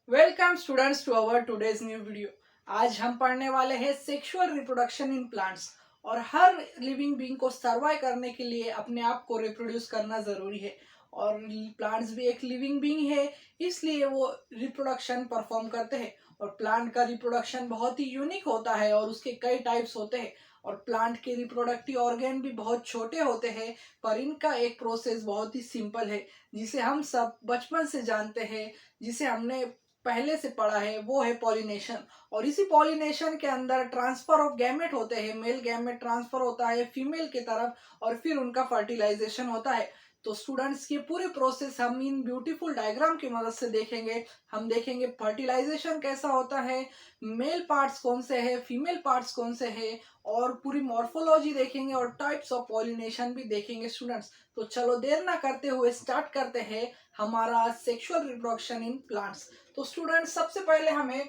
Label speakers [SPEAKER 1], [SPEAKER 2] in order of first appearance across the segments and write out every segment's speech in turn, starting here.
[SPEAKER 1] Welcome students to our today's new video. आज हम पढ़ने वाले हैं सेक्सुअल रिप्रोडक्शन इन प्लांट्स। और हर लिविंग बीइंग को सर्वाइव करने के लिए अपने आप को रिप्रोड्यूस करना ज़रूरी है। और प्लांट्स भी एक लिविंग बीइंग है, इसलिए वो रिप्रोडक्शन परफॉर्म करते हैं। और प्लांट का रिप्रोडक्शन बहुत ही यूनिक होता है और उसके कई टाइप्स होते हैं। और प्लांट के रिप्रोडक्टिव ऑर्गन भी बहुत छोटे होते हैं, पर इनका एक प्रोसेस बहुत ही सिंपल है, जिसे हम सब बचपन से जानते हैं, जिसे हमने पहले से पढ़ा है, वो है पॉलिनेशन। और इसी पॉलिनेशन के अंदर ट्रांसफर ऑफ गैमेट होते हैं। मेल गैमेट ट्रांसफर होता है फीमेल की तरफ और फिर उनका फर्टिलाइजेशन होता है। तो स्टूडेंट्स की पूरे प्रोसेस हम इन ब्यूटीफुल डायग्राम की मदद से देखेंगे। हम देखेंगे फर्टिलाइजेशन कैसा होता है, मेल पार्ट्स कौन से हैं, फीमेल पार्ट्स कौन से हैं, और पूरी मॉर्फोलॉजी देखेंगे और टाइप्स ऑफ पॉलिनेशन भी देखेंगे स्टूडेंट्स। तो चलो देर ना करते हुए स्टार्ट करते हैं हमारा सेक्सुअल रिप्रोडक्शन इन प्लांट्स। तो स्टूडेंट्स सबसे पहले हमें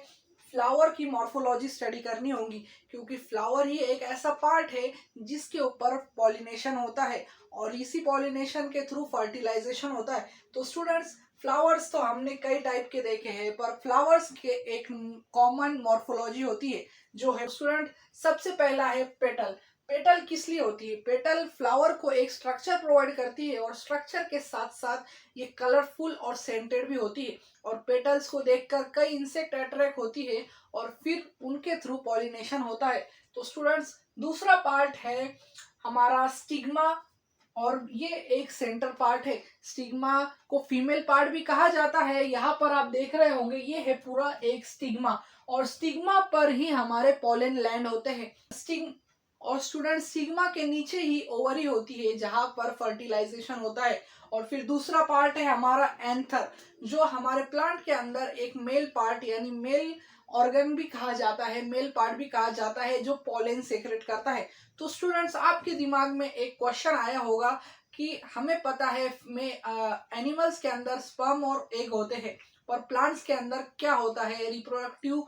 [SPEAKER 1] फ्लावर की मॉर्फोलॉजी स्टडी करनी होगी, क्योंकि फ्लावर ही एक ऐसा पार्ट है जिसके ऊपर पॉलिनेशन होता है और इसी पॉलिनेशन के थ्रू फर्टिलाइजेशन होता है। तो स्टूडेंट्स फ्लावर्स तो हमने कई टाइप के देखे हैं, पर फ्लावर्स के एक कॉमन मॉर्फोलॉजी होती है जो है स्टूडेंट, सबसे पहला है पेटल। पेटल किस लिए होती है? पेटल फ्लावर को एक स्ट्रक्चर प्रोवाइड करती है और स्ट्रक्चर के साथ साथ ये कलरफुल और सेंटेड भी होती है। और पेटल्स को देखकर कई इंसेक्ट अट्रैक्ट होती है और फिर उनके थ्रू पॉलिनेशन होता है। तो स्टूडेंट्स दूसरा पार्ट है हमारा स्टिग्मा, और ये एक सेंटर पार्ट है। स्टिग्मा को फीमेल पार्ट भी कहा जाता है। यहाँ पर आप देख रहे होंगे ये है पूरा एक स्टिग्मा, और स्टिग्मा पर ही हमारे पोलन लैंड होते हैं। और स्टूडेंट स्टिग्मा के नीचे ही ओवरी होती है जहां पर फर्टिलाइजेशन होता है। और फिर दूसरा पार्ट है हमारा एंथर, जो हमारे प्लांट के अंदर एक मेल पार्ट यानी मेल ऑर्गन भी कहा जाता है, मेल पार्ट भी कहा जाता है, जो पोलन सेक्रेट करता है। तो स्टूडेंट्स आपके दिमाग में एक क्वेश्चन आया होगा कि हमें पता है में एनिमल्स के अंदर स्पर्म और एग होते हैं, पर प्लांट्स के अंदर क्या होता है, रिप्रोडक्टिव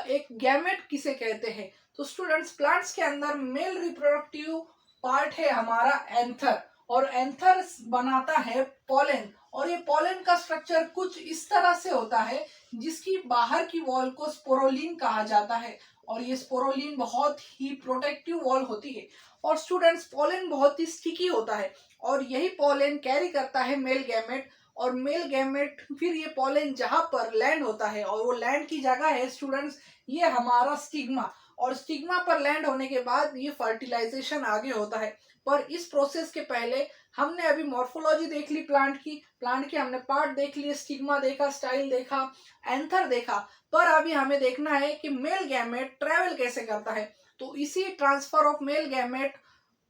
[SPEAKER 1] एक गैमेट किसे कहते हैं? तो स्टूडेंट्स प्लांट्स के अंदर मेल रिप्रोडक्टिव पार्ट है हमारा एंथर, और एंथर बनाता है पोलन। और ये पोलन का स्ट्रक्चर कुछ इस तरह से होता है, जिसकी बाहर की वॉल को स्पोरोलिन कहा जाता है। और ये स्पोरोलिन बहुत ही प्रोटेक्टिव वॉल होती है। और स्टूडेंट्स पोलन बहुत ही स्टिकी होता है, और यही पोलन कैरी करता है मेल गैमेट। और मेल गैमेट फिर ये पोलन जहां पर लैंड होता है, और वो लैंड की जगह है स्टूडेंट्स ये हमारा स्टिग्मा। और स्टिग्मा पर लैंड होने के बाद ये फर्टिलाइजेशन आगे होता है। पर इस प्रोसेस के पहले हमने अभी मॉर्फोलॉजी देख ली प्लांट की हमने पार्ट देख लिए, स्टिग्मा देखा, स्टाइल देखा, एंथर देखा। पर अभी हमें देखना है कि मेल गैमेट ट्रेवल कैसे करता है। तो इसी ट्रांसफर ऑफ मेल गैमेट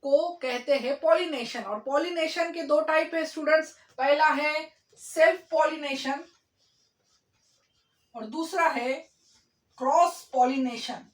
[SPEAKER 1] को कहते हैं पॉलिनेशन। और पॉलिनेशन के दो टाइप है स्टूडेंट्स, पहला है सेल्फ पॉलिनेशन और दूसरा है क्रॉस पॉलिनेशन।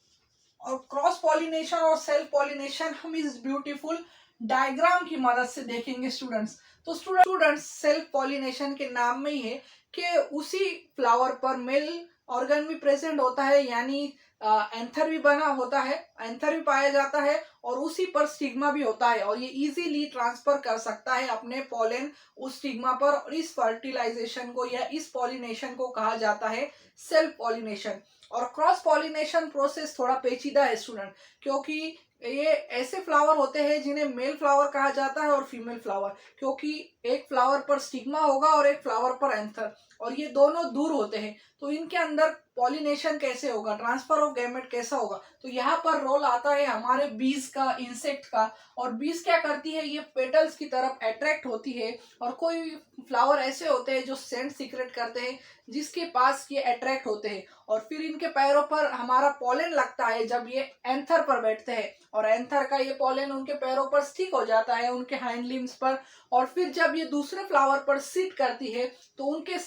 [SPEAKER 1] और क्रॉस पॉलिनेशन और सेल्फ पॉलिनेशन हम इस ब्यूटीफुल डायग्राम की मदद से देखेंगे स्टूडेंट्स। तो स्टूडेंट्स सेल्फ पॉलिनेशन के नाम में ही है कि उसी फ्लावर पर मेल ऑर्गन भी प्रेजेंट होता है, यानी एंथर भी बना होता है, एंथर भी पाया जाता है, और उसी पर स्टिग्मा भी होता है। और ये इजीली ट्रांसफर कर सकता है अपने पोलन उस स्टिग्मा पर। और इस फर्टिलाइजेशन को या इस पॉलिनेशन को कहा जाता है सेल्फ पॉलिनेशन। और क्रॉस पॉलिनेशन प्रोसेस थोड़ा पेचीदा है स्टूडेंट, क्योंकि ये ऐसे फ्लावर होते हैं जिन्हें मेल फ्लावर कहा जाता है और फीमेल फ्लावर, क्योंकि एक फ्लावर पर स्टिग्मा होगा और एक फ्लावर पर एंथर, और ये दोनों दूर होते हैं। तो इनके अंदर पॉलिनेशन कैसे होगा, ट्रांसफर ऑफ गैमेट कैसा होगा? तो यहाँ पर रोल आता है हमारे बीज का, इंसेक्ट का। और बीज क्या करती है, ये पेटल्स की तरफ अट्रैक्ट होती है। और कोई फ्लावर ऐसे होते हैं जो सेंट सीक्रेट करते हैं, जिसके पास ये अट्रैक्ट होते हैं। और फिर इनके पैरों पर हमारा पोलन लगता है जब ये एंथर पर बैठते हैं, और एंथर का ये पोलन उनके पैरों पर स्टिक हो जाता है, उनके हाइंड लिम्स पर। और फिर जब ये दूसरे फ्लावर पर सिट करती है तो उनके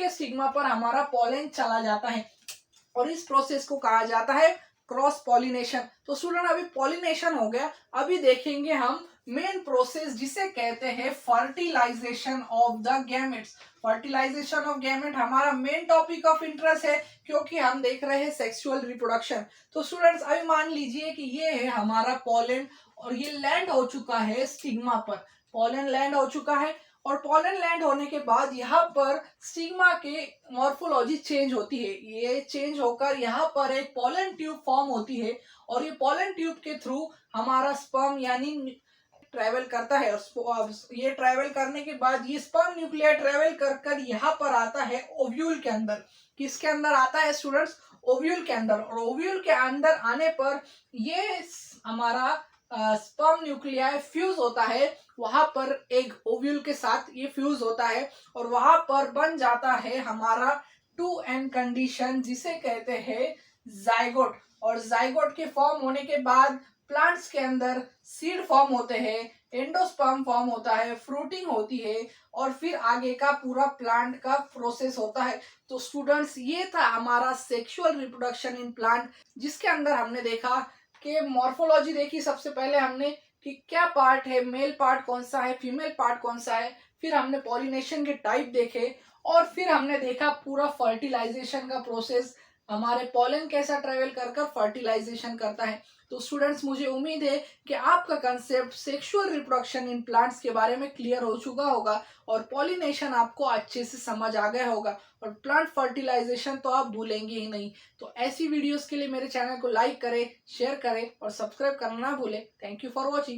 [SPEAKER 1] स्टिग्मा पर हमारा पोलन चला जाता है। और इस प्रोसेस को कहा जाता है क्रॉस पॉलिनेशन। तो स्टूडेंट अभी पॉलिनेशन हो गया, अभी देखेंगे हम मेन प्रोसेस जिसे कहते हैं fertilisation of the gametes. Fertilisation of gamete हमारा मेन टॉपिक ऑफ इंटरेस्ट है, क्योंकि हम देख रहे हैं सेक्सुअल रिप्रोडक्शन। तो स्टूडेंट्स अभी मान लीजिए कि ये है हमारा पोलन, और ये लैंड हो चुका है स्टिग्मा पर, पोलन लैंड हो चुका है। और पॉलन लैंड होने के बाद यहाँ पर स्टिग्मा के मॉर्फोलॉजी चेंज होती है। ये चेंज होकर यहाँ पर एक पॉलन ट्यूब फॉर्म होती है और ये पॉलन ट्यूब के थ्रू हमारा स्पर्म यानी ट्रेवल करता है। और ये ट्रेवल करने के बाद ये स्पर्म न्यूक्लियर ट्रेवल कर कर यहाँ पर आता है ओव्यूल के अंदर। किसके अंदर आता है स्टूडेंट्स? ओव्यूल के अंदर। और ओव्यूल के अंदर आने पर ये हमारा स्पर्म न्यूक्लियाई फ्यूज होता है, वहां पर एक ओव्यूल के साथ ये फ्यूज होता है और वहां पर बन जाता है हमारा 2n कंडीशन जिसे कहते हैं जाइगोट। और जाइगोट के फॉर्म होने के बाद प्लांट्स के अंदर सीड फॉर्म होते हैं, एंडोस्पर्म फॉर्म होता है, फ्रूटिंग होती है और फिर आगे का पूरा प्लांट का प्रोसेस होता है। तो स्टूडेंट्स ये था हमारा सेक्सुअल रिप्रोडक्शन इन प्लांट, जिसके अंदर हमने देखा कि मॉर्फोलॉजी देखी सबसे पहले हमने कि क्या पार्ट है, मेल पार्ट कौन सा है, फीमेल पार्ट कौन सा है, फिर हमने पॉलिनेशन के टाइप देखे और फिर हमने देखा पूरा फर्टिलाइजेशन का प्रोसेस, हमारे पॉलन कैसा ट्रेवल कर कर फर्टिलाइजेशन करता है। तो स्टूडेंट्स मुझे उम्मीद है कि आपका concept sexual reproduction in plants के बारे में क्लियर हो चुका होगा और पॉलिनेशन आपको अच्छे से समझ आ गया होगा और प्लांट फर्टिलाइजेशन तो आप भूलेंगे ही नहीं। तो ऐसी वीडियोस के लिए मेरे चैनल को लाइक करें, शेयर करें और सब्सक्राइब करना ना भूलें। Thank you for watching.